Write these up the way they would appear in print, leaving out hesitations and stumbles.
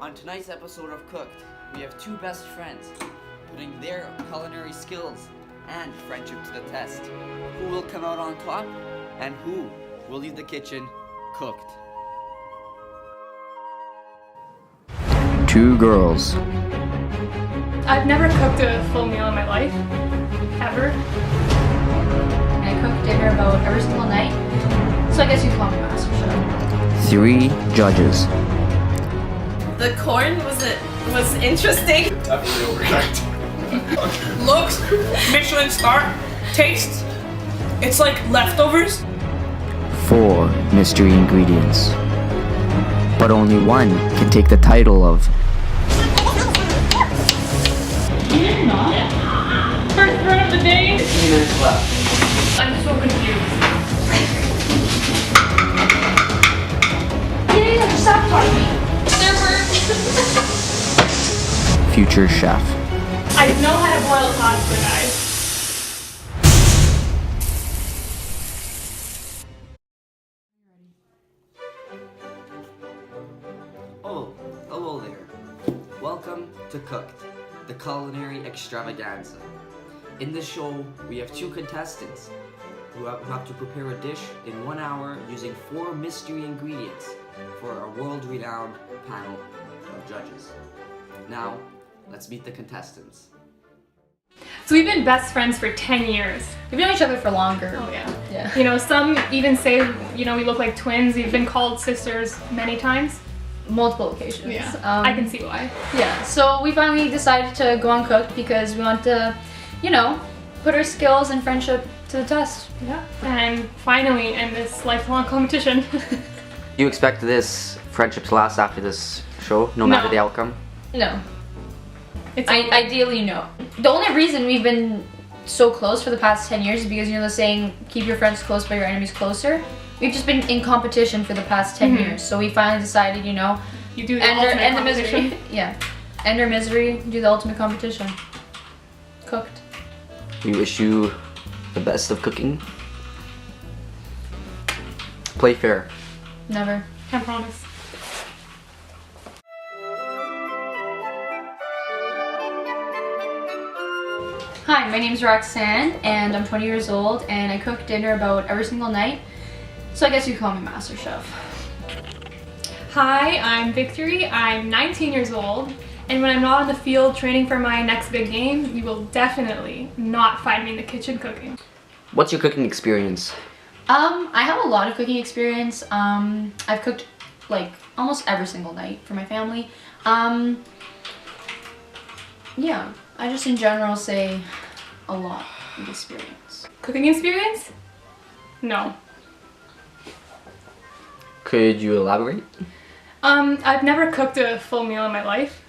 On tonight's episode of Cooked, we have two best friends putting their culinary skills and friendship to the test. Who will come out on top and who will leave the kitchen cooked? Two girls. I've never cooked a full meal in my life, ever. I cook dinner about every single night, so I guess you'd call me master chef. Three judges. The corn was interesting. Definitely overcooked. Looks, Michelin star, taste, it's like leftovers. Four mystery ingredients. But only one can take the title of First run of the day. 15 minutes left. I'm so confused. Yeah, stop talking. future chef. I know how to boil pasta, guys. Oh, hello there. Welcome to Cooked, the culinary extravaganza. In this show, we have two contestants who have to prepare a dish in 1 hour using 4 mystery ingredients for a world-renowned panel of judges. Now, let's meet the contestants. So we've been best friends for 10 years. We've known each other for longer. Oh yeah. Yeah. You know, some even say, we look like twins. We've been called sisters many times. Multiple occasions. Yeah. I can see why. Yeah, so we finally decided to go on Cooked because we want to, put our skills and friendship to the test. Yeah. And finally end this lifelong competition. Do you expect this friendship to last after this show, no matter the outcome? No. It's Ideally, no. The only reason we've been so close for the past 10 years is because, the saying, keep your friends close but your enemies closer. We've just been in competition for the past 10 years, so we finally decided, you do the end the competition. misery. Yeah. End our misery, do the ultimate competition. Cooked. We wish you the best of cooking. Play fair. Never. Can't promise. Hi, my name's Roxanne, and I'm 20 years old, and I cook dinner about every single night. So I guess you call me master chef. Hi, I'm Victory. I'm 19 years old, and when I'm not in the field training for my next big game, you will definitely not find me in the kitchen cooking. What's your cooking experience? I have a lot of cooking experience. I've cooked like almost every single night for my family. Yeah, I just in general say a lot of experience. Cooking experience? No. Could you elaborate? I've never cooked a full meal in my life.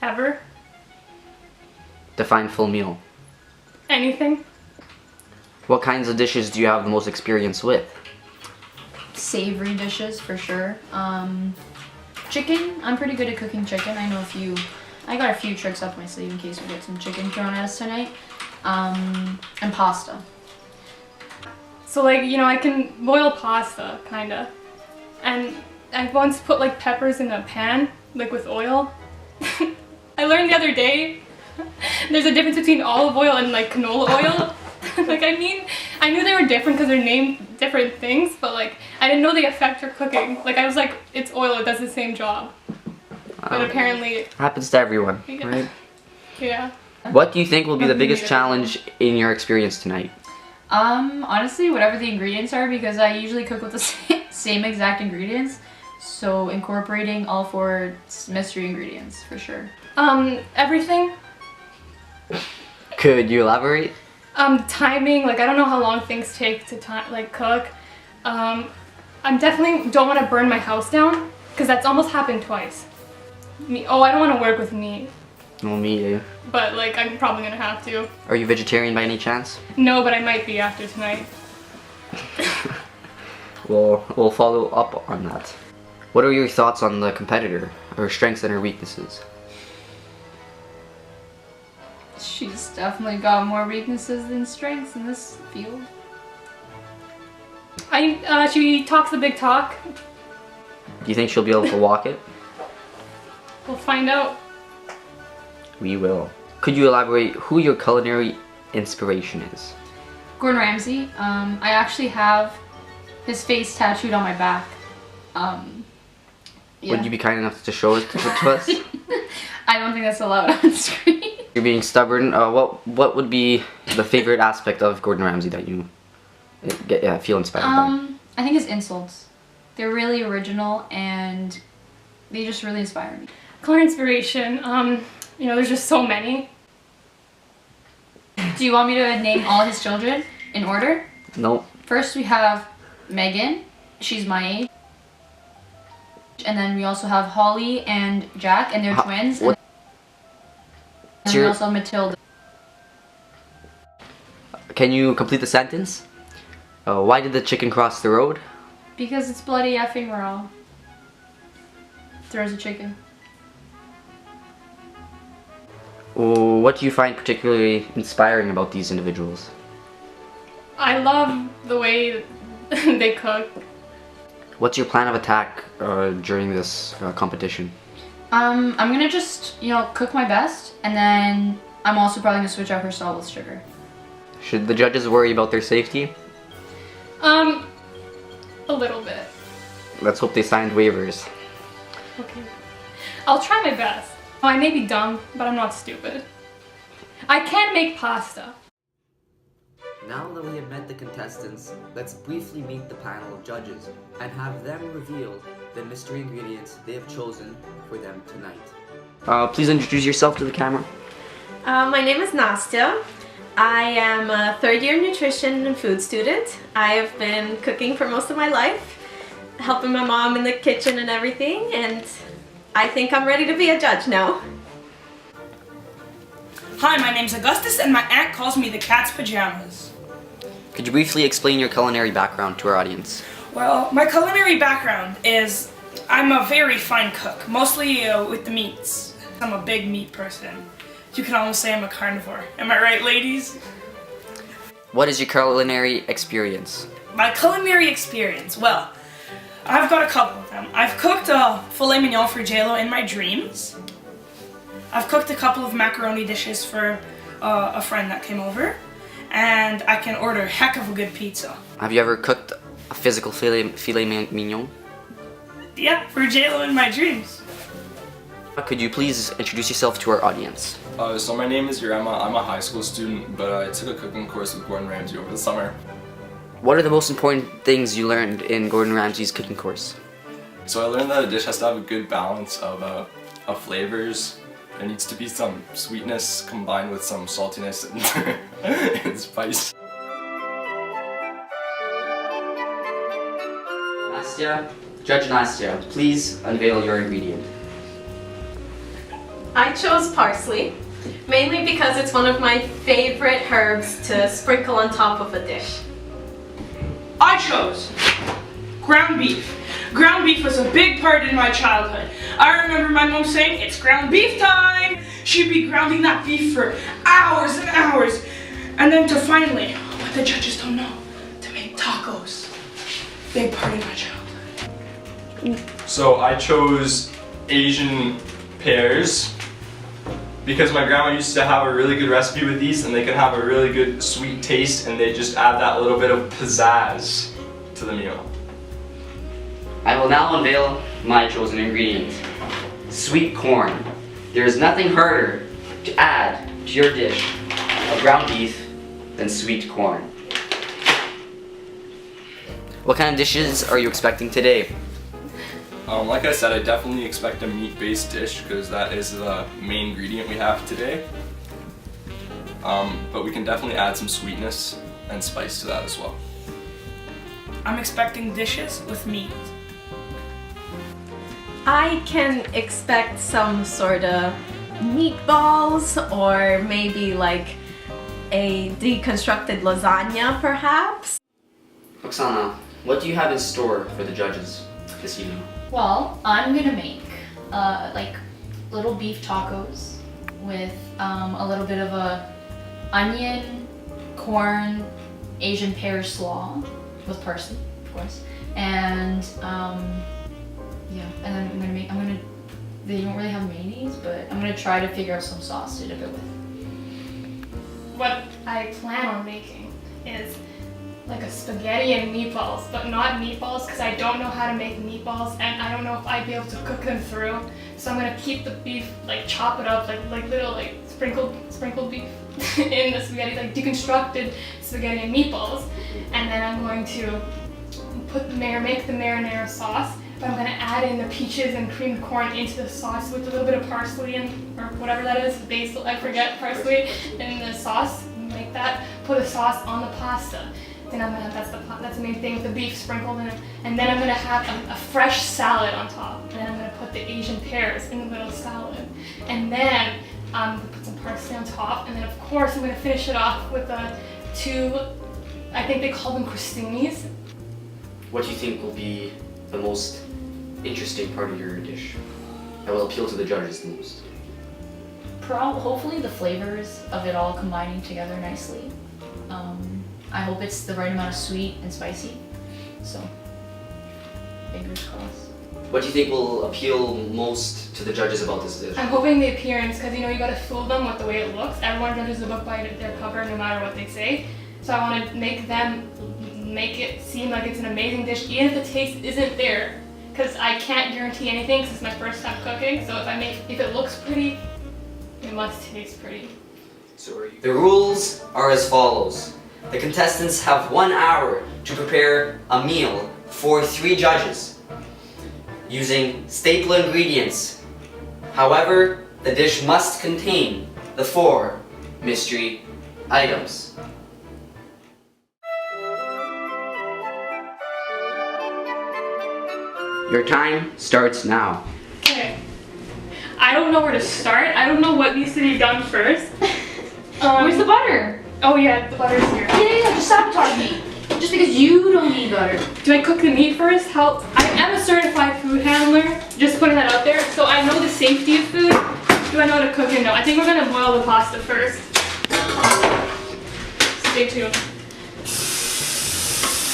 Ever. Define full meal. Anything. What kinds of dishes do you have the most experience with? Savory dishes for sure. Chicken, I'm pretty good at cooking chicken. I got a few tricks up my sleeve in case we get some chicken thrown at us tonight. And pasta. So I can boil pasta, kinda. And I once put peppers in a pan, with oil. I learned the other day, there's a difference between olive oil and canola oil. I knew they were different because they're named different things, but I didn't know they affect your cooking. I was like, it's oil, it does the same job. But apparently... Happens to everyone, Yeah. right? Yeah. What do you think will be the biggest challenge in your experience tonight? Honestly, whatever the ingredients are, because I usually cook with the same exact ingredients. So incorporating all 4 mystery ingredients for sure. Everything. Could you elaborate? Timing, I don't know how long things take to cook. I definitely don't want to burn my house down, because that's almost happened twice. I don't want to work with meat. No, me either. But I'm probably gonna have to. Are you vegetarian by any chance? No, but I might be after tonight. We'll follow up on that. What are your thoughts on the competitor, her strengths and her weaknesses? She's definitely got more weaknesses than strengths in this field. She talks a big talk. Do you think she'll be able to walk it? We'll find out. We will. Could you elaborate who your culinary inspiration is? Gordon Ramsay. I actually have his face tattooed on my back. Yeah. Would you be kind enough to show it to us? I don't think that's allowed on screen. You're being stubborn. What would be the favorite aspect of Gordon Ramsay that you feel inspired by? I think his insults. They're really original and they just really inspire me. Culinary inspiration, you know, there's just so many. Do you want me to name all his children in order? No. First we have Megan. She's my age. And then we also have Holly and Jack, and they're twins. And we also have Matilda. Can you complete the sentence? Why did the chicken cross the road? Because it's bloody effing raw. There's a chicken. What do you find particularly inspiring about these individuals? I love the way they cook. What's your plan of attack during this competition? I'm gonna just, you know, cook my best, and then I'm also probably gonna switch out her salt with sugar. Should the judges worry about their safety? A little bit. Let's hope they signed waivers. Okay. I'll try my best. I may be dumb, but I'm not stupid. I can make pasta. Now that we have met the contestants, let's briefly meet the panel of judges and have them reveal the mystery ingredients they have chosen for them tonight. Please introduce yourself to the camera. My name is Nastya. I am a third-year nutrition and food student. I have been cooking for most of my life, helping my mom in the kitchen and everything, and I think I'm ready to be a judge now. Hi, my name's Augustus, and my aunt calls me the cat's pajamas. Could you briefly explain your culinary background to our audience? Well, my culinary background is I'm a very fine cook, mostly with the meats. I'm a big meat person. You can almost say I'm a carnivore. Am I right, ladies? What is your culinary experience? My culinary experience, well, I've got a couple of them. I've cooked a filet mignon for JLo in my dreams. I've cooked a couple of macaroni dishes for a friend that came over. And I can order a heck of a good pizza. Have you ever cooked a physical filet mignon? Yeah, for JLo in my dreams. Could you please introduce yourself to our audience? So my name is Urema. I'm a high school student, but I took a cooking course with Gordon Ramsay over the summer. What are the most important things you learned in Gordon Ramsay's cooking course? So I learned that a dish has to have a good balance of flavors. There needs to be some sweetness combined with some saltiness and spice. Nastya, Judge Nastya, please unveil your ingredient. I chose parsley, mainly because it's one of my favorite herbs to sprinkle on top of a dish. I chose ground beef. Ground beef was a big part in my childhood. I remember my mom saying, "It's ground beef time!" She'd be grounding that beef for hours and hours. And then to finally, what the judges don't know, to make tacos. Big part in my childhood. So I chose Asian pears because my grandma used to have a really good recipe with these, and they can have a really good sweet taste, and they just add that little bit of pizzazz to the meal. I will now unveil my chosen ingredient. Sweet corn. There is nothing harder to add to your dish of ground beef than sweet corn. What kind of dishes are you expecting today? Like I said, I definitely expect a meat-based dish because that is the main ingredient we have today. But we can definitely add some sweetness and spice to that as well. I'm expecting dishes with meat. I can expect some sort of meatballs or maybe like a deconstructed lasagna perhaps. Oksana, what do you have in store for the judges this evening? Well, I'm gonna make like little beef tacos with a little bit of a onion, corn, Asian pear slaw with parsley, of course, and yeah, and then I'm gonna they don't really have mayonnaise, but I'm gonna try to figure out some sauce to dip it with. What I plan on making is like a spaghetti and meatballs, but not meatballs because I don't know how to make meatballs and I don't know if I'd be able to cook them through. So I'm gonna keep the beef, like chop it up like little like sprinkled beef in the spaghetti, like deconstructed spaghetti and meatballs. And then I'm going to make the marinara sauce, but I'm gonna add in the peaches and creamed corn into the sauce with a little bit of parsley and or whatever that is, basil, I forget, parsley in the sauce. Make that, put a sauce on the pasta. Then I'm gonna that's the main thing with the beef sprinkled in it. And then I'm gonna have a fresh salad on top. And then I'm gonna put the Asian pears in the little salad. And then put some parsley on top. And then of course I'm gonna finish it off with two, I think they call them crostinis. What do you think will be the most interesting part of your dish that will appeal to the judges the most? Hopefully the flavors of it all combining together nicely. I hope it's the right amount of sweet and spicy. So, fingers crossed. What do you think will appeal most to the judges about this dish? I'm hoping the appearance, because you know you gotta fool them with the way it looks. Everyone judges the book by their cover no matter what they say. So I want to make it seem like it's an amazing dish even if the taste isn't there. Because I can't guarantee anything because it's my first time cooking. So if it looks pretty, it must taste pretty. The rules are as follows. The contestants have 1 hour to prepare a meal for 3 judges using staple ingredients. However, the dish must contain the 4 mystery items. Your time starts now. Okay. I don't know where to start. I don't know what needs to be done first. Where's the butter? Oh yeah, the butter's here. Yeah, just sabotage me. Just because you don't need butter. Do I cook the meat first? I am a certified food handler, just putting that out there, so I know the safety of food. Do I know how to cook it? No. I think we're gonna boil the pasta first. Stay tuned.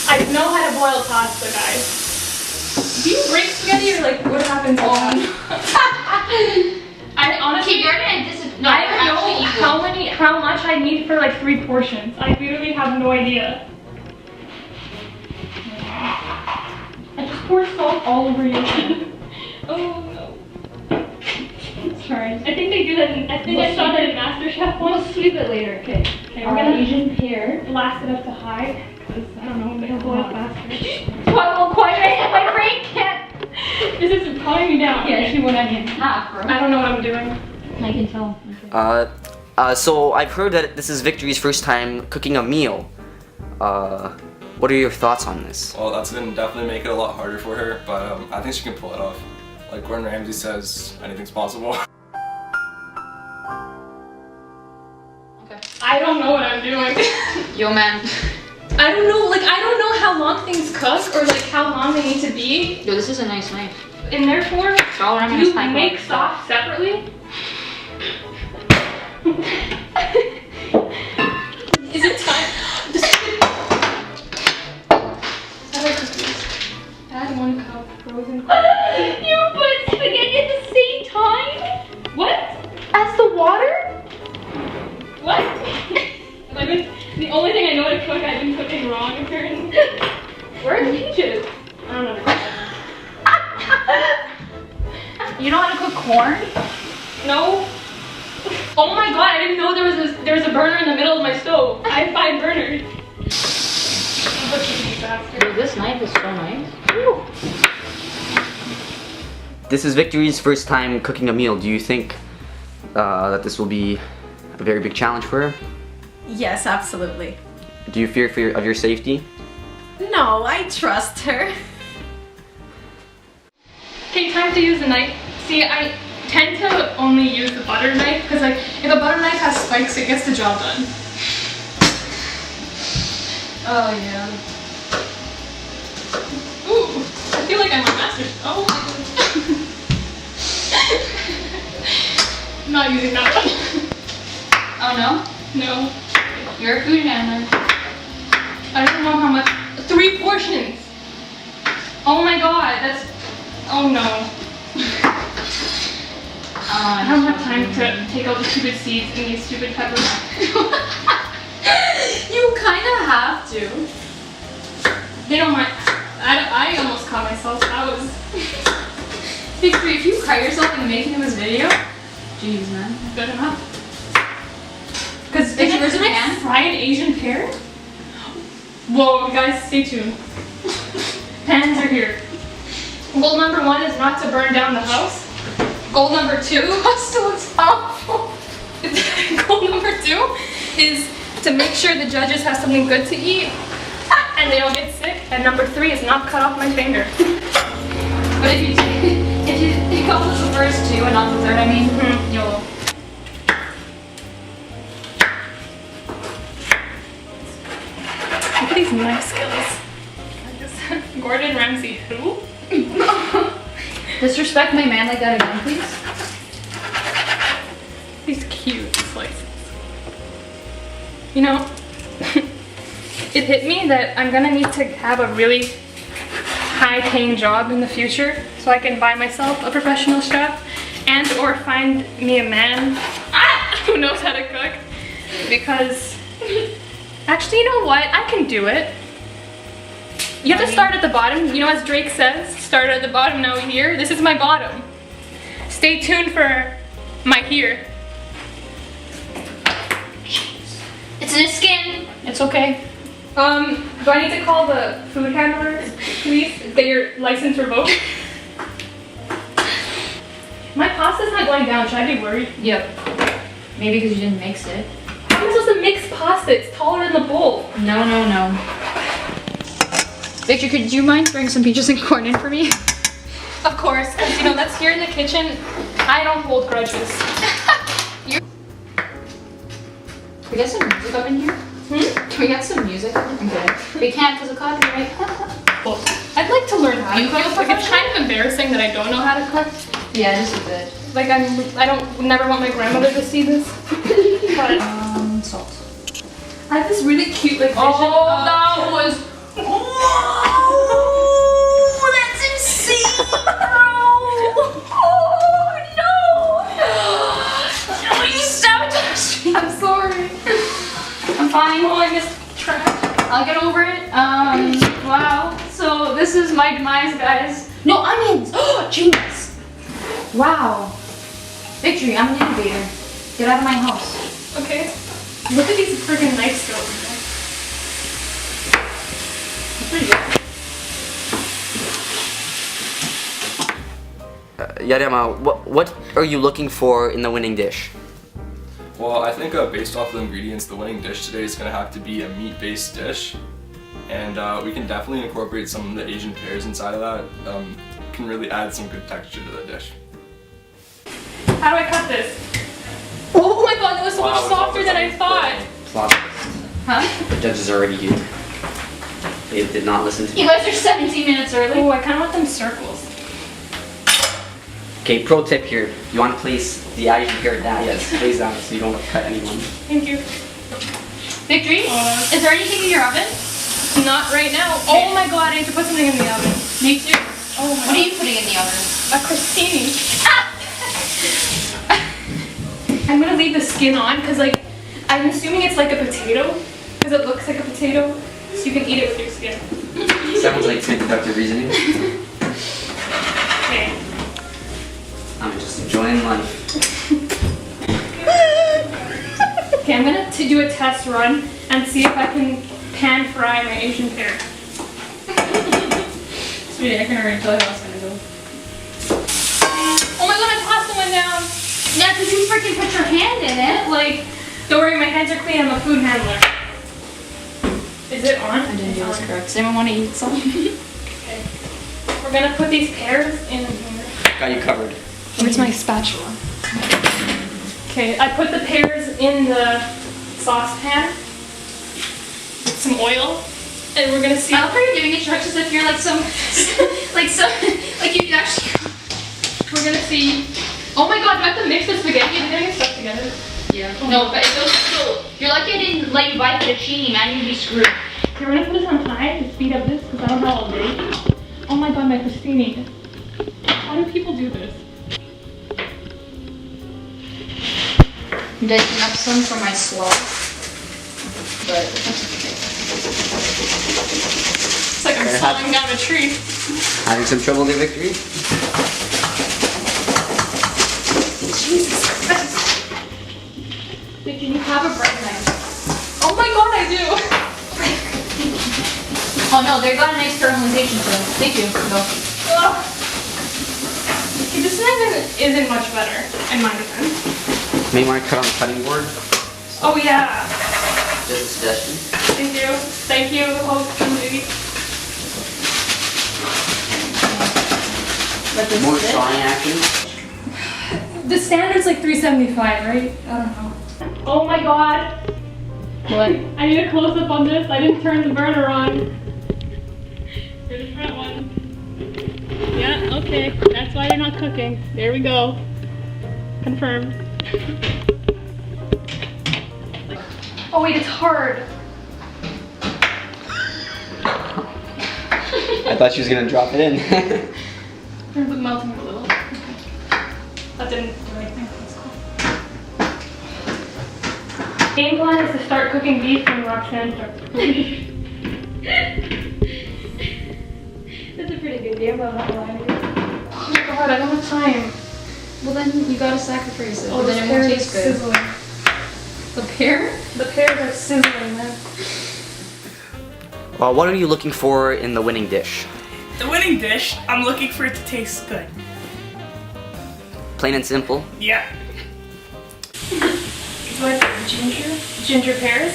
I know how to boil pasta, guys. Do you break spaghetti or like what happens? I honestly, Okay, you're gonna I don't know how much I need for like 3 portions. I literally have no idea. I just pour salt all over you. Oh no. Sorry. I think they do that I saw that in MasterChef once. We'll sweep it later, okay. Okay, we're gonna Asian pear. Blast it up to high. Because I don't know, it'll blow up faster. Well, quite right. My brain can't. This is calming me down. Yeah, she went in half, bro. I don't know what I'm doing. I can tell. So I've heard that this is Victory's first time cooking a meal. What are your thoughts on this? Well, that's gonna definitely make it a lot harder for her, but I think she can pull it off. Like Gordon Ramsay says, anything's possible. Okay. I don't know what I'm doing. Yo, man. I don't know how long things cook or like how long they need to be. Yo, this is a nice knife. And therefore, all I'm do you make sauce separately? Is it time? Add 1 cup frozen corn. You put spaghetti at the same time? What? As the water? What? The only thing I know how to cook, I've been cooking wrong apparently. Where are the peaches? I don't know. You know how to cook corn? No. Oh my god, I didn't know there was a burner in the middle of my stove. I have 5 burners. Dude, this knife is so nice. Woo. This is Victory's first time cooking a meal. Do you think that this will be a very big challenge for her? Yes, absolutely. Do you fear of your safety? No, I trust her. Okay, time to use the knife. See, I tend to only use the butter knife because like if a butter knife has spikes, it gets the job done. Oh yeah. Ooh, I feel like I'm a master. Oh my goodness. I'm not using that one. Oh no? No. You're a food handler. I don't know how much. 3 portions. Oh my god, that's. Oh no. I don't have time to take out the stupid seeds in these stupid peppers. You kind of have to. They don't mind. I almost caught myself. That was Victory, if you caught yourself in the making of this video, jeez, man. good enough. Because Victory, where's the did I pan? fry an Asian pear? Whoa, guys, stay tuned. Pans are here. Goal number 1 is not to burn down the house. Goal number 2 Goal number 2 is to make sure the judges have something good to eat and they don't get sick. And number 3 is not cut off my finger. But if you go with the first 2 and not the third, I mean, you'll. Look at these knife skills. Gordon Ramsay, who? Disrespect my man like that again, please. These cute slices. You know, it hit me that I'm gonna need to have a really high-paying job in the future so I can buy myself a professional chef and or find me a man who knows how to cook, because actually, you know what? I can do it. You have to start at the bottom. You know, as Drake says, start at the bottom, now here. This is my bottom. Stay tuned for my here. It's in his skin. It's okay. Do I need to call the food handler, please? Get your license revoked? My pasta's not going down. Should I be worried? Yep. Maybe because you didn't mix it. How am I supposed to mix pasta? It's taller than the bowl. No. Victor, could you mind throwing some peaches and corn in for me? Of course, because you know, that's here in the kitchen. I don't hold grudges. Can we get some music up in here? Can we get some music up in here? Okay. We can't because of copyright. Well, I'd like to learn how to You cook. feel Like, it's kind of embarrassing that I don't know how to cook. Yeah, just a bit. Like, I don't never want my grandmother to see this. But Salt. I have this really cute like vision. that was. Oh, that's insane! Oh, you sabotaged me. I'm sorry. I'm fine. Oh, I missed trash. I'll get over it. Wow. So this is my demise, guys. No onions. Oh, genius. Wow. Victory. I'm an innovator. Get out of my house. Okay. Look at these freaking knife skills. Pretty good. Yarema, what are you looking for in the winning dish? Well, I think based off the ingredients, the winning dish today is going to have to be a meat-based dish. And we can definitely incorporate some of the Asian pears inside of that. Can really add some good texture to the dish. How do I cut this? Oh my god, that was so much softer than I thought. Plot twist. Huh? The judges are already here. They did not listen to me. You guys are 17 minutes early. Oh, I kind of want them circles. Okay, pro tip here. You want to place the Asian pear down. Yes, place down so you don't cut anyone. Thank you. Victory, is there anything in your oven? Not right now. Oh my god, I need to put something in the oven. Me too. Oh my What are you putting in the oven? A crostini. I'm gonna leave the skin on because, like, I'm assuming it's like a potato because it looks like a potato, so you can eat it with your skin. Sounds like deductive reasoning. Okay. I'm just enjoying life. Okay, I'm gonna do a test run and see if I can pan fry my Asian pear. Sweetie, I can already tell you how it's gonna go. Oh my god, my pasta went down! Yeah, because you freaking put your hand in it. Like, don't worry, my hands are clean. I'm a food handler. Is it on? I didn't do It's this on. correct. Does anyone want to eat some? Okay. We're gonna put these pears in here. Got you covered. Where's my spatula? Okay, I put the pears in the saucepan with some oil, and we're gonna see. I love how you're giving instructions if you're like some, like you actually. We're gonna see. Oh my god, do I have to mix the spaghetti and get stuff together? Yeah. No, but it goes still. You're lucky I didn't let you buy fettuccine, man. You'd be screwed. Okay, we're gonna put this on high to speed up this because I don't have all day. Oh my god, my crostini. How do people do this? diking up some for my slaw. But It's like I'm falling down a tree. Having some trouble with your victory? Jesus Christ. Did you have a bread knife? Oh my god, I do. Oh no, they got a nice caramelization to them. Thank you. Go. Ugh. Okay, this knife isn't much better, in my defense. May want to cut on the cutting board. Oh yeah. Just a suggestion. Thank you. Thank you, host community. Let this More sit. sawing action. The standard's like 375, right? I don't know. Oh my god. What? I need a close up on this. I didn't turn the burner on. Here's the front one. Yeah, okay. That's why you're not cooking. There we go. Confirmed. Oh wait, it's hard. I thought she was gonna drop it in. Turns it melting a little. That didn't do anything. That's cool. Game plan is to start cooking beef when Roxanne starts cooking. That's a pretty good game, I'm not lying to you. Oh my god, I don't have time. Well then you gotta sacrifice it. Oh, but the then it won't pears taste are good. sizzling. The pear? The pears are sizzling, man. What are you looking for in the winning dish? The winning dish, I'm looking for it to taste good. Plain and simple. Yeah. What? Ginger? Ginger pears?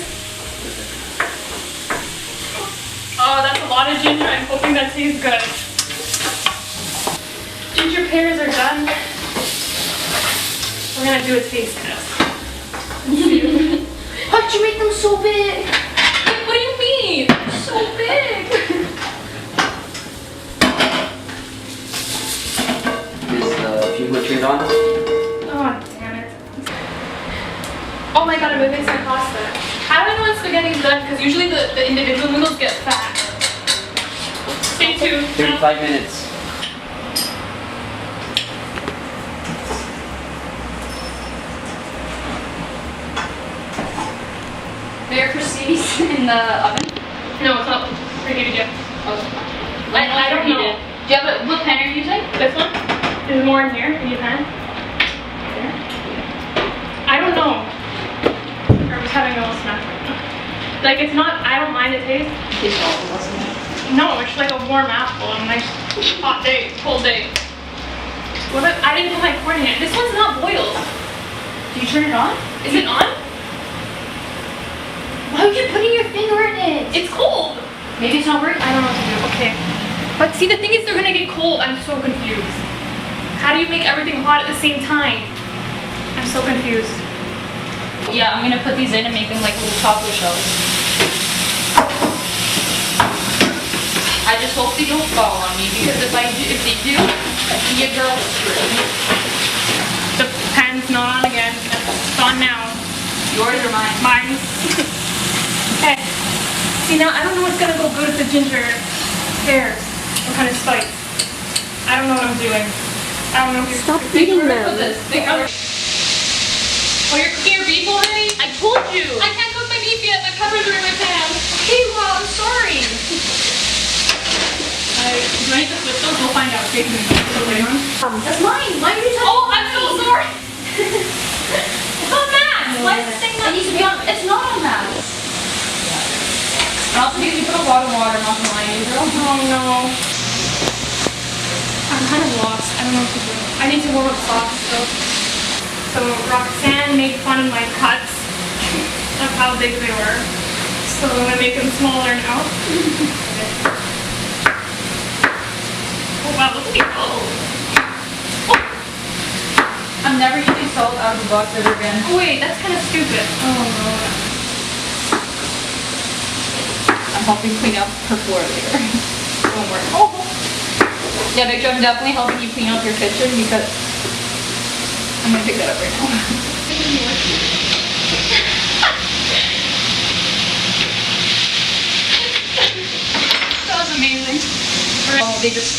Oh, that's a lot of ginger. I'm hoping that tastes good. Ginger pears are done. We're gonna do a taste test. How'd you make them so big? What do you mean? So big! Is the fume turned on? Oh, damn it. Oh my god, I'm moving some pasta. How do I know when spaghetti's done? Because usually the individual noodles get fat. Stay tuned. 35 minutes. They're croussettes in the oven? No, it's not preheated yet. Oh. I don't know. Do you have what pan are you using? This one? Is more in here? In your pan? There? I don't know. I'm just having a little snack right now. Like, it's not, I don't mind the taste. Tastes awful, doesn't it? No, it's like a warm apple on a nice hot day, cold day. What if, I didn't put my corn in it. This one's not boiled. Do you turn it on? Is it on? Why are you putting your finger in it? It's cold. Maybe it's not working. I don't know what to do. Okay. But see, the thing is, they're gonna get cold. I'm so confused. How do you make everything hot at the same time? I'm so confused. Yeah, I'm gonna put these in and make them like little taco shells. I just hope they don't fall on me because if they do, your girl is screwed. The pan's not on again. It's on now. Yours or mine? Mine. Okay. See, now I don't know what's gonna go good with the ginger pears. What kind of spice? I don't know what I'm doing. I don't know if you're Stop eating them. Oh, you're cooking your beef already? I told you. I can't cook my beef yet. My peppers are in my pan. Okay, well, I'm sorry. Do I need to flip those? We'll find out. Okay, That's mine. Why are you touching oh, I'm so sorry. It's on Max. Why is this thing not? It needs to be on. It's not on Max. And also because you put a lot of water, not gonna lie to you, girl. Oh no. I'm kind of lost. I don't know what to do. I need to warm up sauce still. So Roxanne made fun of my cuts of how big they were. So I'm gonna make them smaller now. Oh wow, look at me go. I'm never using salt out of the box ever again. Oh wait, that's kind of stupid. Oh no. I'm helping clean up her floor later. Don't worry. Oh. Yeah, Victor, I'm definitely helping you clean up your kitchen because I'm gonna pick that up right now. That was amazing. Oh, they just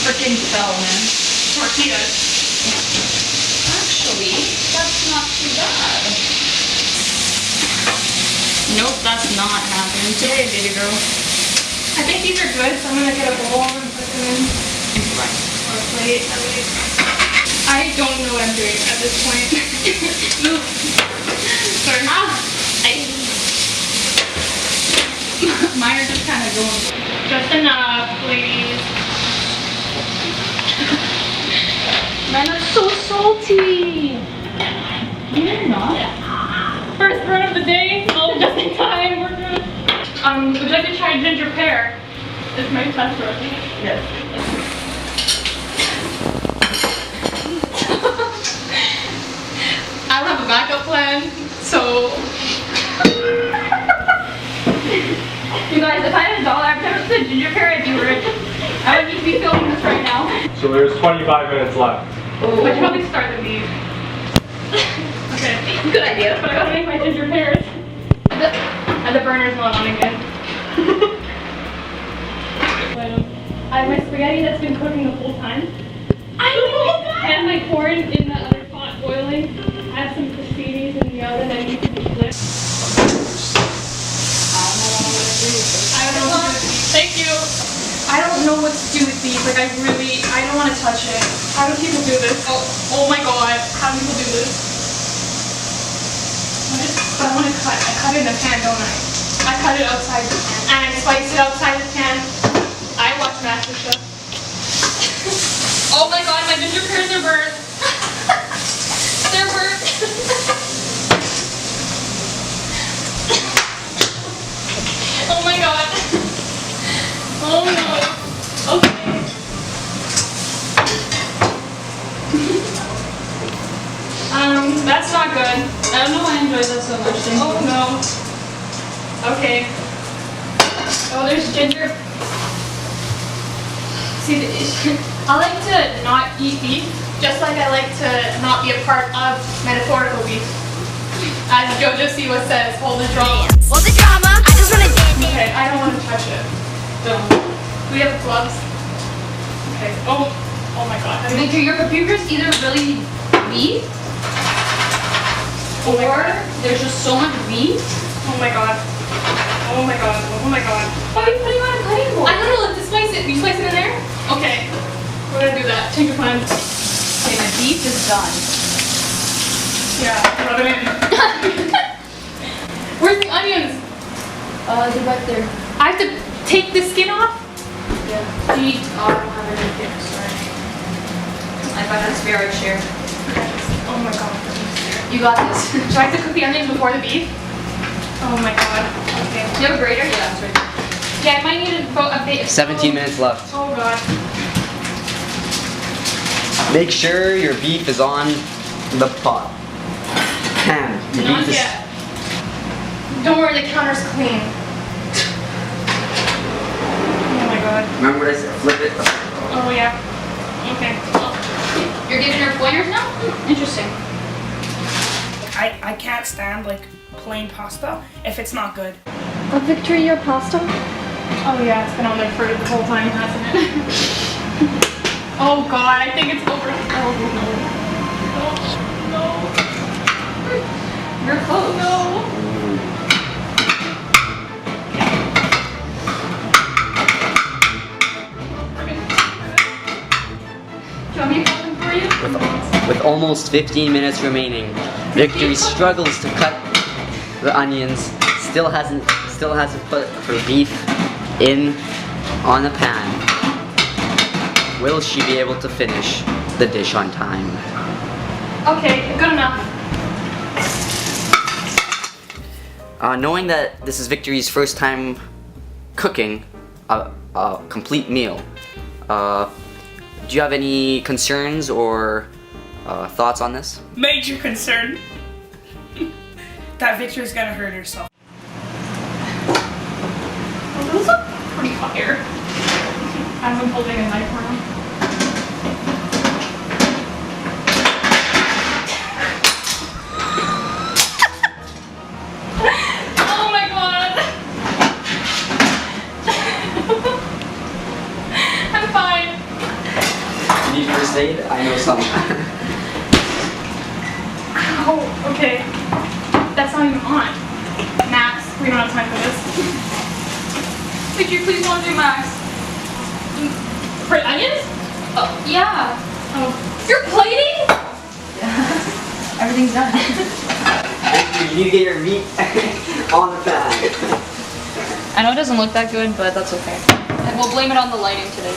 freaking fell, man. Tortillas. Actually. week. That's not too bad. Nope, that's not happening today, baby girl. I think these are good, so I'm gonna get a bowl and put them in. Right. Or a plate, at least. I don't know what I'm doing at this point. Move. Sorry. Mine are just kind of going. Just enough, please. Mine are so salty. You're not. First run of the day. Oh, just in time. We're good. Would you like to try ginger pear? It's my test recipe. Yes. I don't have a backup plan, so. You guys, if I had $1 every time I said ginger pear, I'd be rich. I would need to be filming this right now. So there's 25 minutes left. We should probably start the beef. Okay. Good idea. But I gotta make my ginger pears. The burner's not on again. I have my spaghetti that's been cooking the whole time. I know that! And my corn in the other pot boiling. I have some crostinis in the oven that need to be flipped. I don't know what to do with beef. Thank you! I don't know what to do with beef. Like, I don't want to touch it. How do people do this? Oh my god. How do people do this? But I want to cut. I cut it in the pan, don't I? I cut it outside the pan. And I slice it outside the pan. I watch MasterChef. Oh my god, my ginger pears are burnt. They're burnt. Oh my god. Oh no. Okay. That's not good. I don't know why I enjoy that so much. Oh no. Okay. Oh, there's ginger. See, I like to not eat beef, just like I like to not be a part of metaphorical beef. As JoJo Siwa says, hold the drama. Hold the drama, I just wanna dance. Okay, I don't want to touch it. Don't. Do we have gloves? Okay. Oh my god. Victor, your computer's either really weak Oh my or god. there's just so much beef. Oh my god. Oh my god. Oh my god. Why are you putting on a cutting board? I don't know, let's slice it. You slice it in there? Okay. We're gonna do that. Change your plan. Okay, my beef is done. Yeah, rub it in. Where's the onions? They're right there. I have to take the skin off? Yeah. Do you need, I don't have any here, sorry. I got a spare, I'd share. Oh my god. You got this. Do I have to cook the onions before the beef? Oh my god. Okay. Do you have a grater? Yeah, that's right. Yeah, I might need a bit of 17 minutes left. Oh god. Make sure your beef is on the pot. Pan. Your Not beef is yet. Don't worry, the counter's clean. Oh my god. Remember what I said? Flip it. Oh yeah. Okay. You're giving her pointers now? Interesting. I can't stand like plain pasta if it's not good. Victory, your pasta? Oh yeah, it's been on there for the whole time, hasn't it? Oh god, I think it's over. Oh no. No. You're close. No. Do you want me to cut them for you? With almost 15 minutes remaining, Victory struggles to cut the onions. Still hasn't put her beef in on the pan. Will she be able to finish the dish on time? Okay, good enough. Knowing that this is Victory's first time cooking a complete meal, do you have any concerns or thoughts on this? Major concern that Victor's gonna hurt herself. Well, those look pretty fire. As I'm holding a knife around. Oh my god! I'm fine. Need first aid? I know some. Okay. That's not even on. Max, we don't have time for this. Could you please don't do Max? For onions? Oh, yeah. Oh. You're plating? Everything's done. You need to get your meat on the pan. I know it doesn't look that good, but that's okay. And we'll blame it on the lighting today.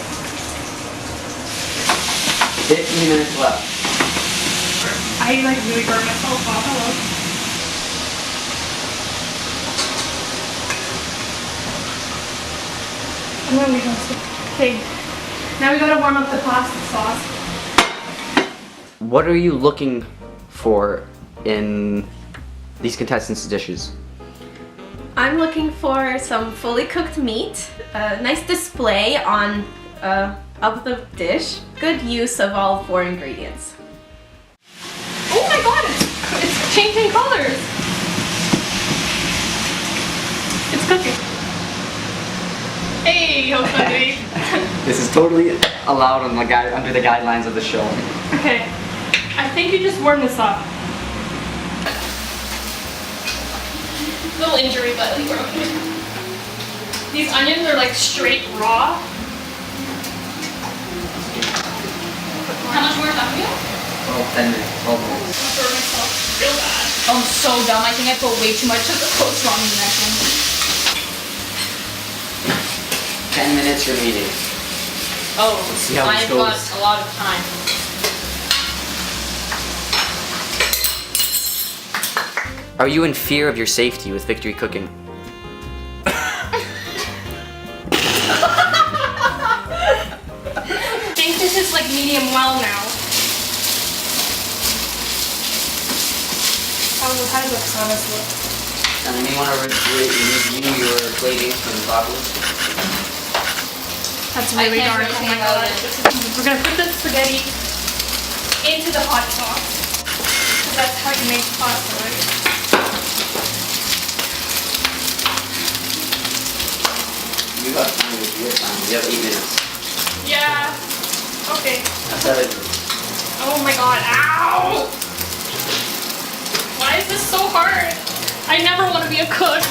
15 minutes left. I like really burn myself off. Hello. I'm gonna leave this. Okay. Now we gotta warm up the pasta sauce. What are you looking for in these contestants' dishes? I'm looking for some fully cooked meat, a nice display on of the dish, good use of all 4 ingredients. Oh my god! It's changing colors! It's cooking. Hey, how's that doing? This is totally allowed on the under the guidelines of the show. Okay. I think you just warm this up. Little injury, but I think we're okay. These onions are like straight raw. How much more time do you have? 10 minutes, 12 minutes. I'll burn myself real bad. Oh, I'm so dumb. I think I put way too much of the coleslaw in the next one. 10 minutes remaining. Oh, see how this I've goes. got a lot of time. Are you in fear of your safety with Victory Cooking? I think this is like medium well now. How does the promise look? And then you want to review your plating from properly? That's really can't dark. really Oh think my about god. it. We're gonna put the spaghetti into the hot sauce. 'Cause that's how you make pasta, right? You got time with your time. You have 8 minutes. Yeah. Okay. 7. Oh my god. Ow! Why is this so hard? I never want to be a cook.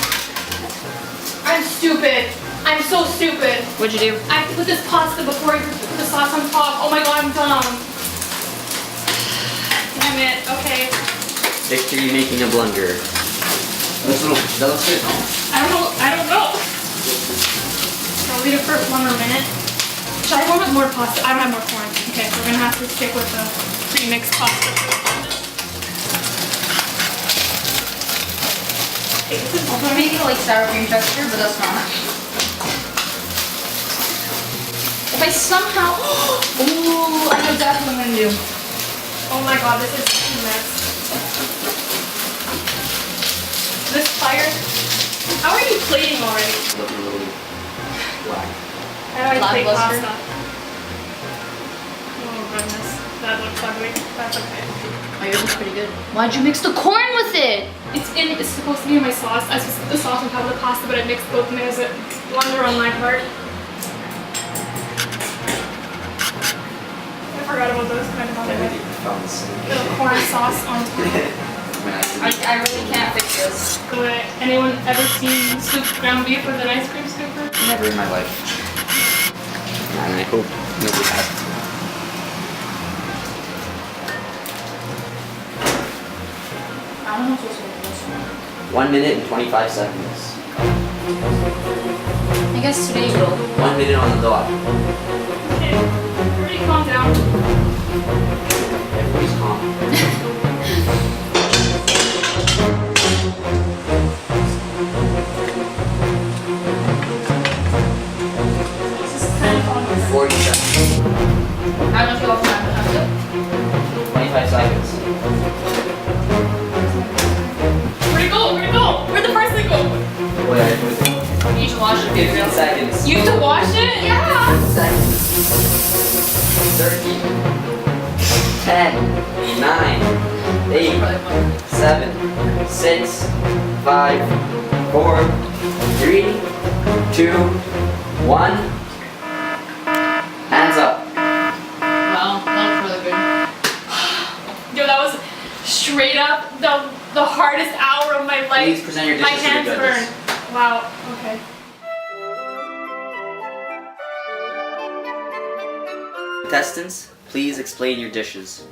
I'm stupid. I'm so stupid. What'd you do? I have to put this pasta before I put the sauce on top. Oh my god, I'm dumb. Damn it. Okay. Victory making a blunder. That looks good, no? I don't know. I'll leave it for 1 more minute. Should I warm up more pasta? I don't have more corn. Okay, we're gonna have to stick with the pre-mixed pasta. Okay, this is I'm gonna make it like sour cream texture, but that's not. If I somehow, ooh, I know exactly what I'm gonna do. oh my god, this is a mess. This fire. How are you plating already? Looking a little black. How do I plate Lackluster. pasta? Oh goodness, that looks ugly. That's okay. Oh, yours looks pretty good. Why'd you mix the corn with it? It's supposed to be in my sauce. I was supposed to put the sauce on top of the pasta, but I mixed both of them as a blunder on my part. I forgot about those kind of Everything found the same. little corn sauce on top. I really can't fix this. So, anyone ever seen soup ground beef with an ice cream scooper? Never in my life. And I hope nobody has. I don't know if this will do this one. 1 minute and 25 seconds. I guess today will. 1 minute on the dot. Okay, everybody calm down. Everybody's calm. This is kind of on 40 seconds. I don't know if you'll have time to have it. 25 seconds. Where'd it go? Where'd it go? Where'd the person go? Wait, I put it. You need to wash it. 15 seconds. You have to wash it? Yeah! 15 seconds. 30. 10. 9. 8. 7. 6. 5. 4. 3. 2. 1. Hands up. Wow, that looks really good. Yo, that was straight up the the hardest hour of my life. Please present your My dishes to the hands judges. burn. Wow, okay. Contestants, please explain your dishes.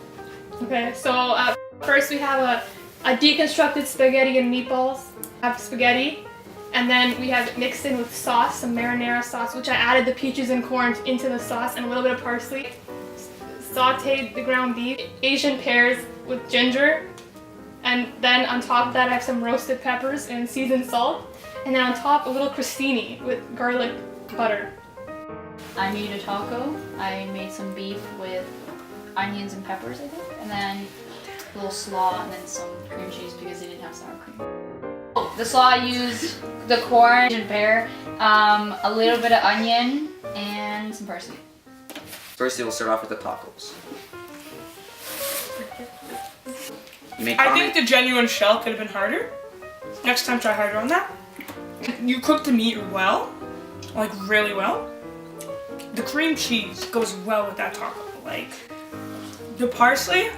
Okay, so first we have a deconstructed spaghetti and meatballs. I have spaghetti, and then we have it mixed in with sauce, some marinara sauce, which I added the peaches and corn into the sauce and a little bit of parsley. Sauteed the ground beef, Asian pears with ginger, and then on top of that I have some roasted peppers and seasoned salt, and then on top a little crostini with garlic butter. I made a taco. I made some beef with onions and peppers, I think, and then a little slaw and then some cream cheese because they didn't have sour cream. The slaw I used the corn and pear, a little bit of onion, and some parsley. First, we'll start off with the tacos. You may I comment. think the genuine shell could have been harder. Next time, try harder on that. You cook the meat well, like really well. The cream cheese goes well with that taco. Like the parsley,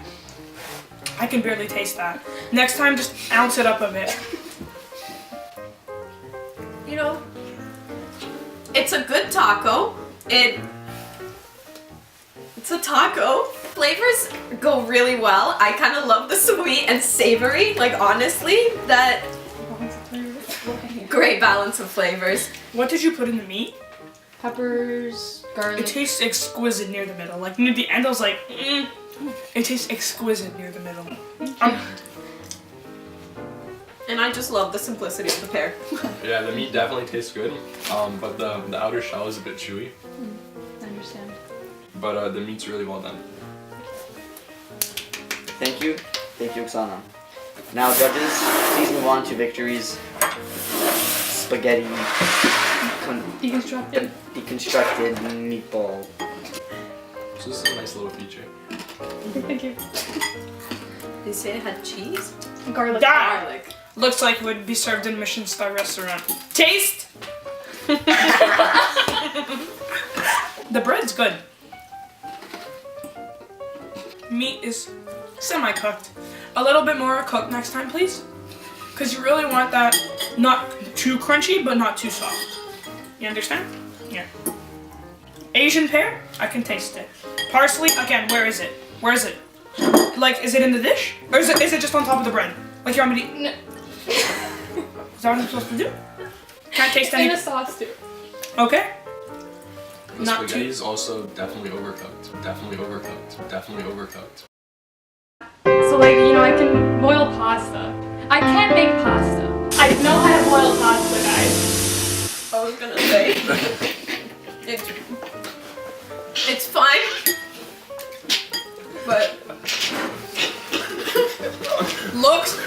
I can barely taste that. Next time, just ounce it up a bit. You know, it's a good taco. It's a taco. Flavors go really well. I kind of love the sweet and savory. Like honestly, that great balance of flavors. What did you put in the meat? Peppers, It garlic. tastes exquisite near the middle. Like near the end, I was like, It tastes exquisite near the middle. And I just love the simplicity of the pear. Yeah, the meat definitely tastes good, but the outer shell is a bit chewy. I understand. But the meat's really well done. Thank you, Oksana. Now, judges, please move on to Victory's spaghetti Deconstructed. deconstructed meatball. So this is a nice little feature. Thank you. They say it had cheese? Garlic. That Garlic. looks like it would be served in a Michelin star restaurant. Taste! The bread's good. Meat is semi-cooked. A little bit more cooked next time, please. Because you really want that not too crunchy, but not too soft. You understand? Yeah. Asian pear, I can taste it. Parsley, again, where is it? Where is it? Like, is it in the dish? Or is it just on top of the bread? Like you want me to... No. Is that what I'm supposed to do? Can't taste In any... the sauce too. Okay. The Not too- spaghetti is also definitely overcooked. Definitely overcooked. Definitely overcooked. So like, you know, I can boil pasta. I can't make pasta. I know how to boil pasta, guys. I was gonna say. It's fine. But Looks,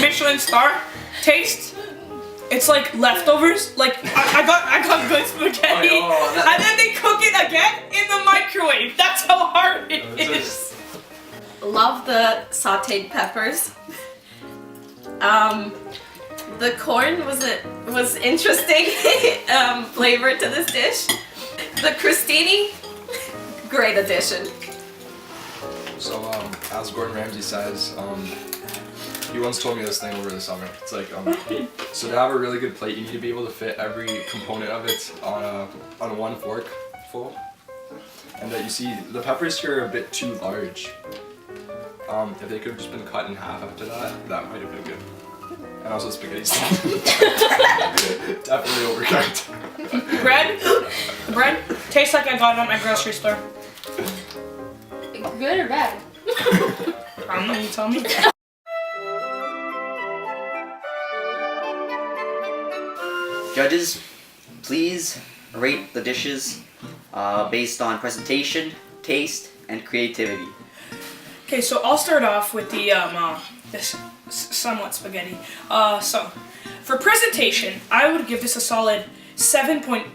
Michelin star. Taste, it's like leftovers. Like I got good spaghetti, Oh, that- and then they cook it again in the microwave. That's how hard it is. love the sauteed peppers. The corn was interesting flavor to this dish. The crostini, great addition. So, as Gordon Ramsay says, he once told me this thing over the summer. It's like, so to have a really good plate, you need to be able to fit every component of it on one fork full. And that you see, the peppers here are a bit too large. If they could have just been cut in half after that, that might have been good. And also spaghetti sauce. Definitely overcooked. Bread tastes like I got it at my grocery store. Good or bad? I don't know, you tell me. Judges, please rate the dishes based on presentation, taste, and creativity. Okay, so I'll start off with the this somewhat spaghetti. So for presentation, I would give this a solid 7.9.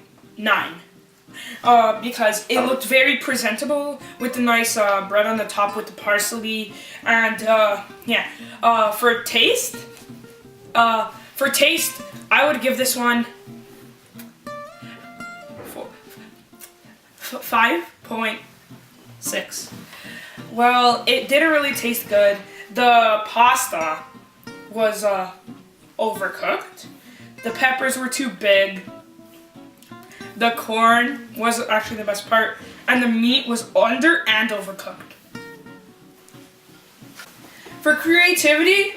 Because it looked very presentable with the nice bread on the top with the parsley, and for taste, I would give this one 5.6. Well, it didn't really taste good. The pasta was overcooked. The peppers were too big. The corn was actually the best part, and the meat was under and overcooked. For creativity,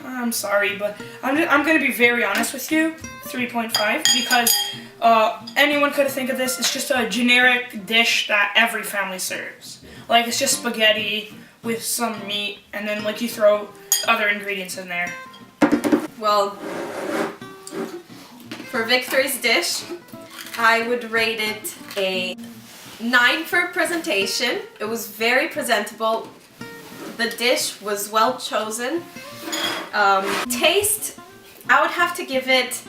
I'm sorry, but I'm gonna be very honest with you. 3.5, because anyone could think of this. It's just a generic dish that every family serves. Like, it's just spaghetti with some meat, and then like you throw other ingredients in there. Well, for Victory's dish, I would rate it a 9 for presentation. It was very presentable. The dish was well chosen. Taste, I would have to give it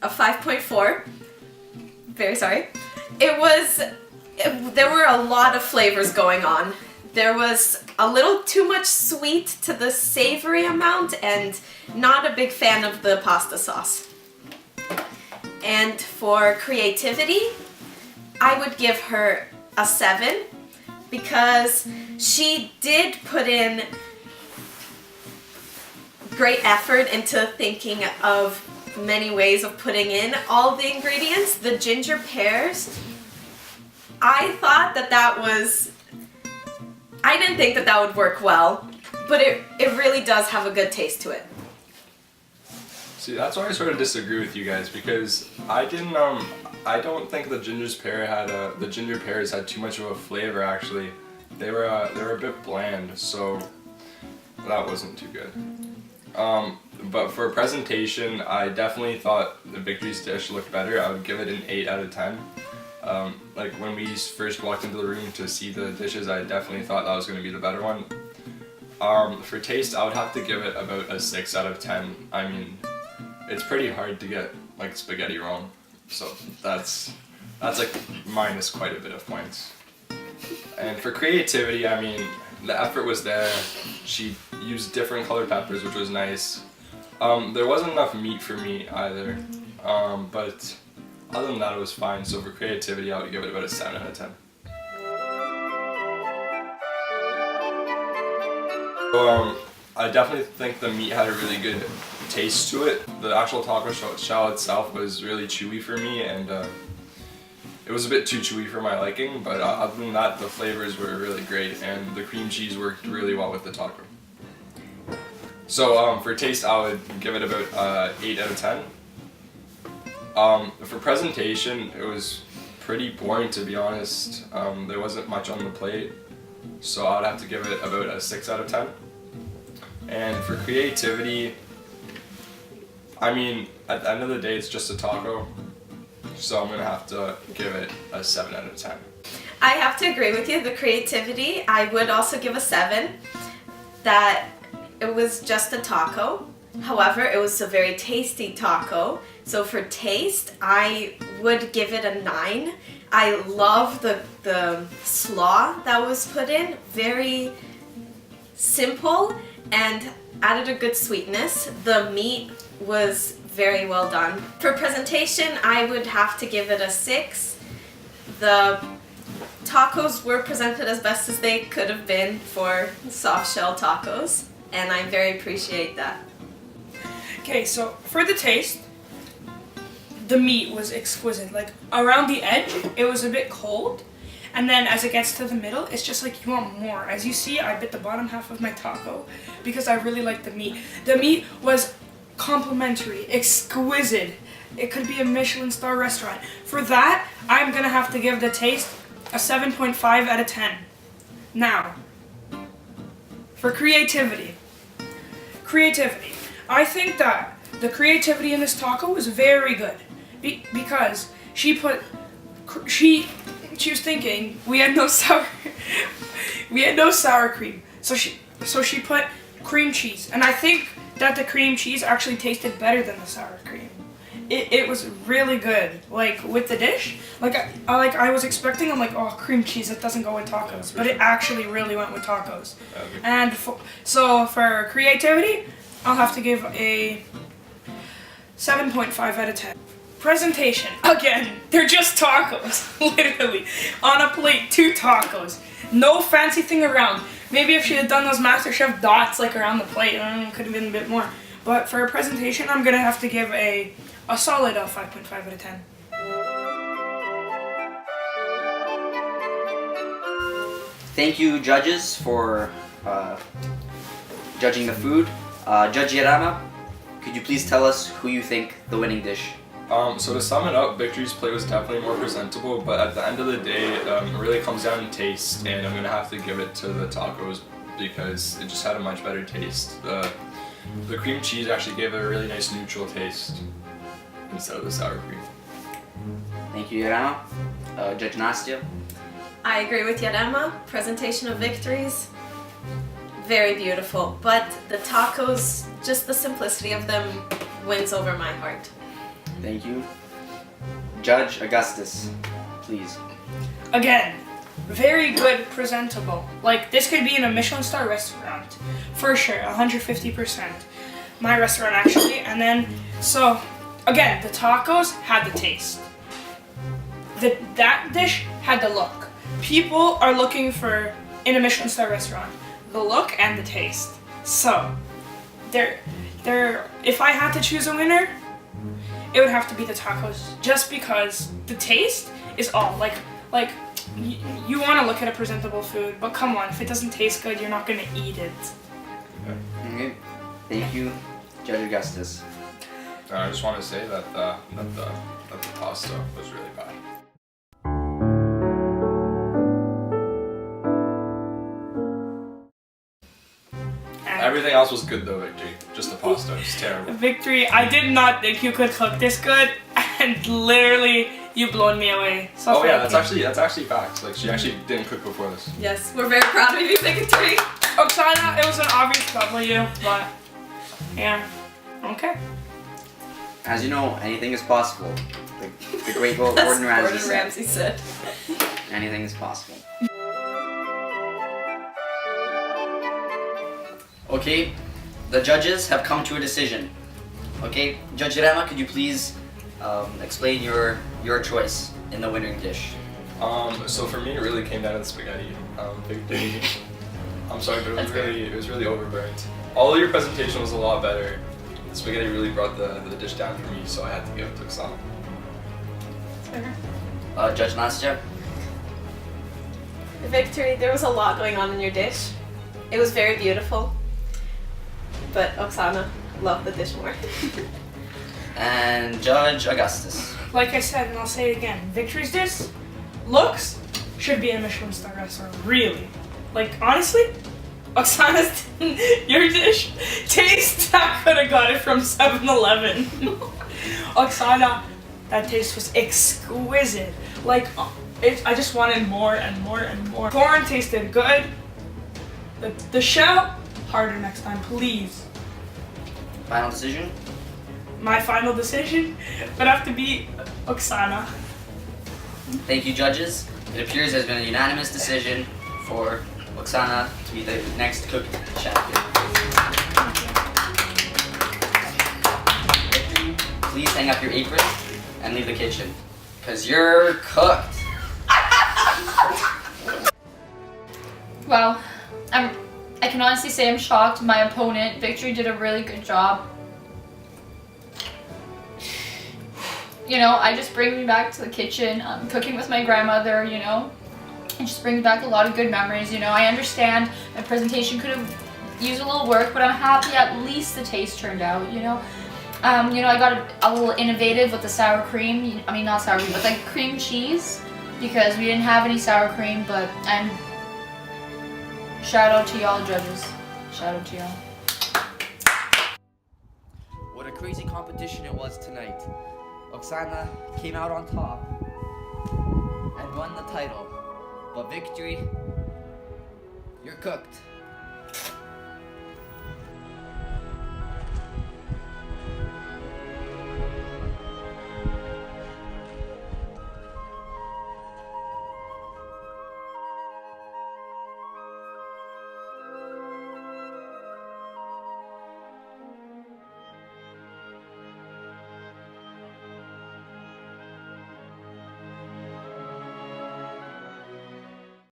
a 5.4. Very sorry. There were a lot of flavors going on. There was a little too much sweet to the savory amount, and not a big fan of the pasta sauce. And for creativity, I would give her a 7 because she did put in great effort into thinking of many ways of putting in all the ingredients. The ginger pears, I thought that was, I didn't think that would work well, but it really does have a good taste to it. See, that's why I sort of disagree with you guys, because I don't think the ginger pears had too much of a flavor. Actually, they were a bit bland, so that wasn't too good. But for presentation, I definitely thought the Victory's dish looked better. I would give it an 8 out of 10. Like when we first walked into the room to see the dishes, I definitely thought that was going to be the better one. For taste, I would have to give it about a 6 out of 10. I mean, it's pretty hard to get like spaghetti wrong, so that's like minus quite a bit of points. And for creativity, I mean, the effort was there. She used different colored peppers, which was nice. There wasn't enough meat for me either, but other than that, it was fine. So for creativity, I would give it about a 7 out of 10. So, I definitely think the meat had a really good taste to it. The actual taco shell itself was really chewy for me, and it was a bit too chewy for my liking, but other than that, the flavors were really great, and the cream cheese worked really well with the taco. So for taste, I would give it about 8 out of 10. For presentation, it was pretty boring, to be honest. There wasn't much on the plate, so I'd have to give it about a 6 out of 10. And for creativity, I mean, at the end of the day, it's just a taco, so I'm gonna have to give it a 7 out of 10. I have to agree with you. The creativity, I would also give a 7. That it was just a taco. However, it was a very tasty taco. So for taste, I would give it a 9. I love the slaw that was put in. Very simple and added a good sweetness. The meat was very well done. For presentation, I would have to give it a 6. The tacos were presented as best as they could have been for soft shell tacos, and I very appreciate that. Okay, so for the taste, the meat was exquisite. Like around the edge, it was a bit cold, and then as it gets to the middle, it's just like you want more. As you see, I bit the bottom half of my taco because I really like the meat. The meat was complimentary, exquisite. It could be a Michelin star restaurant. For that, I'm gonna have to give the taste a 7.5 out of 10. Now, for creativity. I think that the creativity in this taco was very good because she was thinking we had no sour cream, so she put cream cheese, and I think that the cream cheese actually tasted better than the sour cream. It was really good, like with the dish. I was expecting, I'm like, oh, cream cheese, it doesn't go with tacos, but it actually really went with tacos. And so for creativity, I'll have to give a 7.5 out of 10. Presentation, again, they're just tacos, literally. On a plate, 2 tacos. No fancy thing around. Maybe if she had done those MasterChef dots like around the plate, it could have been a bit more. But for a presentation, I'm gonna have to give a solid 5.5 out of 10. Thank you, judges, for judging the food. Judge Yarama, could you please tell us who you think the winning dish? So to sum it up, Victory's plate was definitely more presentable, but at the end of the day, it really comes down to taste, and I'm gonna have to give it to the tacos because it just had a much better taste. The cream cheese actually gave it a really nice neutral taste instead of the sour cream. Thank you, Yarama. Judge Nastya. I agree with Yarama. Presentation of Victories, very beautiful. But the tacos, just the simplicity of them wins over my heart. Thank you. Judge Augustus, please. Again, very good, presentable. Like, this could be in a Michelin star restaurant. For sure, 150%. My restaurant, actually. And then, so, again, the tacos had the taste. That dish had the look. People are looking for, in a Michelin star restaurant, the look and the taste. So, if I had to choose a winner, it would have to be the tacos, just because the taste is all like you want to look at a presentable food, but come on, if it doesn't taste good, you're not gonna eat it. Okay. Thank you, Judge Augustus. I just want to say that the pasta was really bad. Everything else was good though, Victory. Just the pasta was terrible. Victory, I did not think you could cook this good, and literally you blown me away. So Oh yeah, thank you. that's actually facts. Like, she actually didn't cook before this. Yes, we're very proud of you, Victory. Oksana, it was an obvious W, but yeah, okay. As you know, anything is possible. The great Gordon That's Ramsay Gordon said. Ramsay said. Anything is possible. Okay, the judges have come to a decision. Okay, Judge Rama, could you please explain your choice in the winning dish? So for me, it really came down to the spaghetti. Victory. I'm sorry, but it was really overburnt. All of your presentation was a lot better. The spaghetti really brought the dish down for me, so I had to give it to Oksana. Judge Nastya? Victory, there was a lot going on in your dish. It was very beautiful. But Oksana loved the dish more. And Judge Augustus? Like I said, and I'll say it again, Victory's dish looks should be in a Michelin star restaurant. Really, like honestly, Oksana's your dish taste. I could have got it from 7-Eleven. Oksana, that taste was exquisite. Like I just wanted more and more and more. Corn tasted good. The shell, harder next time, please. Final decision? My final decision would have to be Oksana. Thank you, judges. It appears there's been a unanimous decision for Oksana to be the next cook champion. Please hang up your apron and leave the kitchen, because you're cooked. Well, I can honestly say I'm shocked. My opponent, Victory, did a really good job. You know, I just bring me back to the kitchen, cooking with my grandmother, you know. It just brings back a lot of good memories, you know. I understand my presentation could have used a little work, but I'm happy at least the taste turned out, you know. You know, I got a little innovative with the sour cream. I mean, not sour cream, but like cream cheese, because we didn't have any sour cream, but shout out to y'all judges. Shout out to y'all. What a crazy competition it was tonight. Oksana came out on top and won the title. But Victory, you're cooked.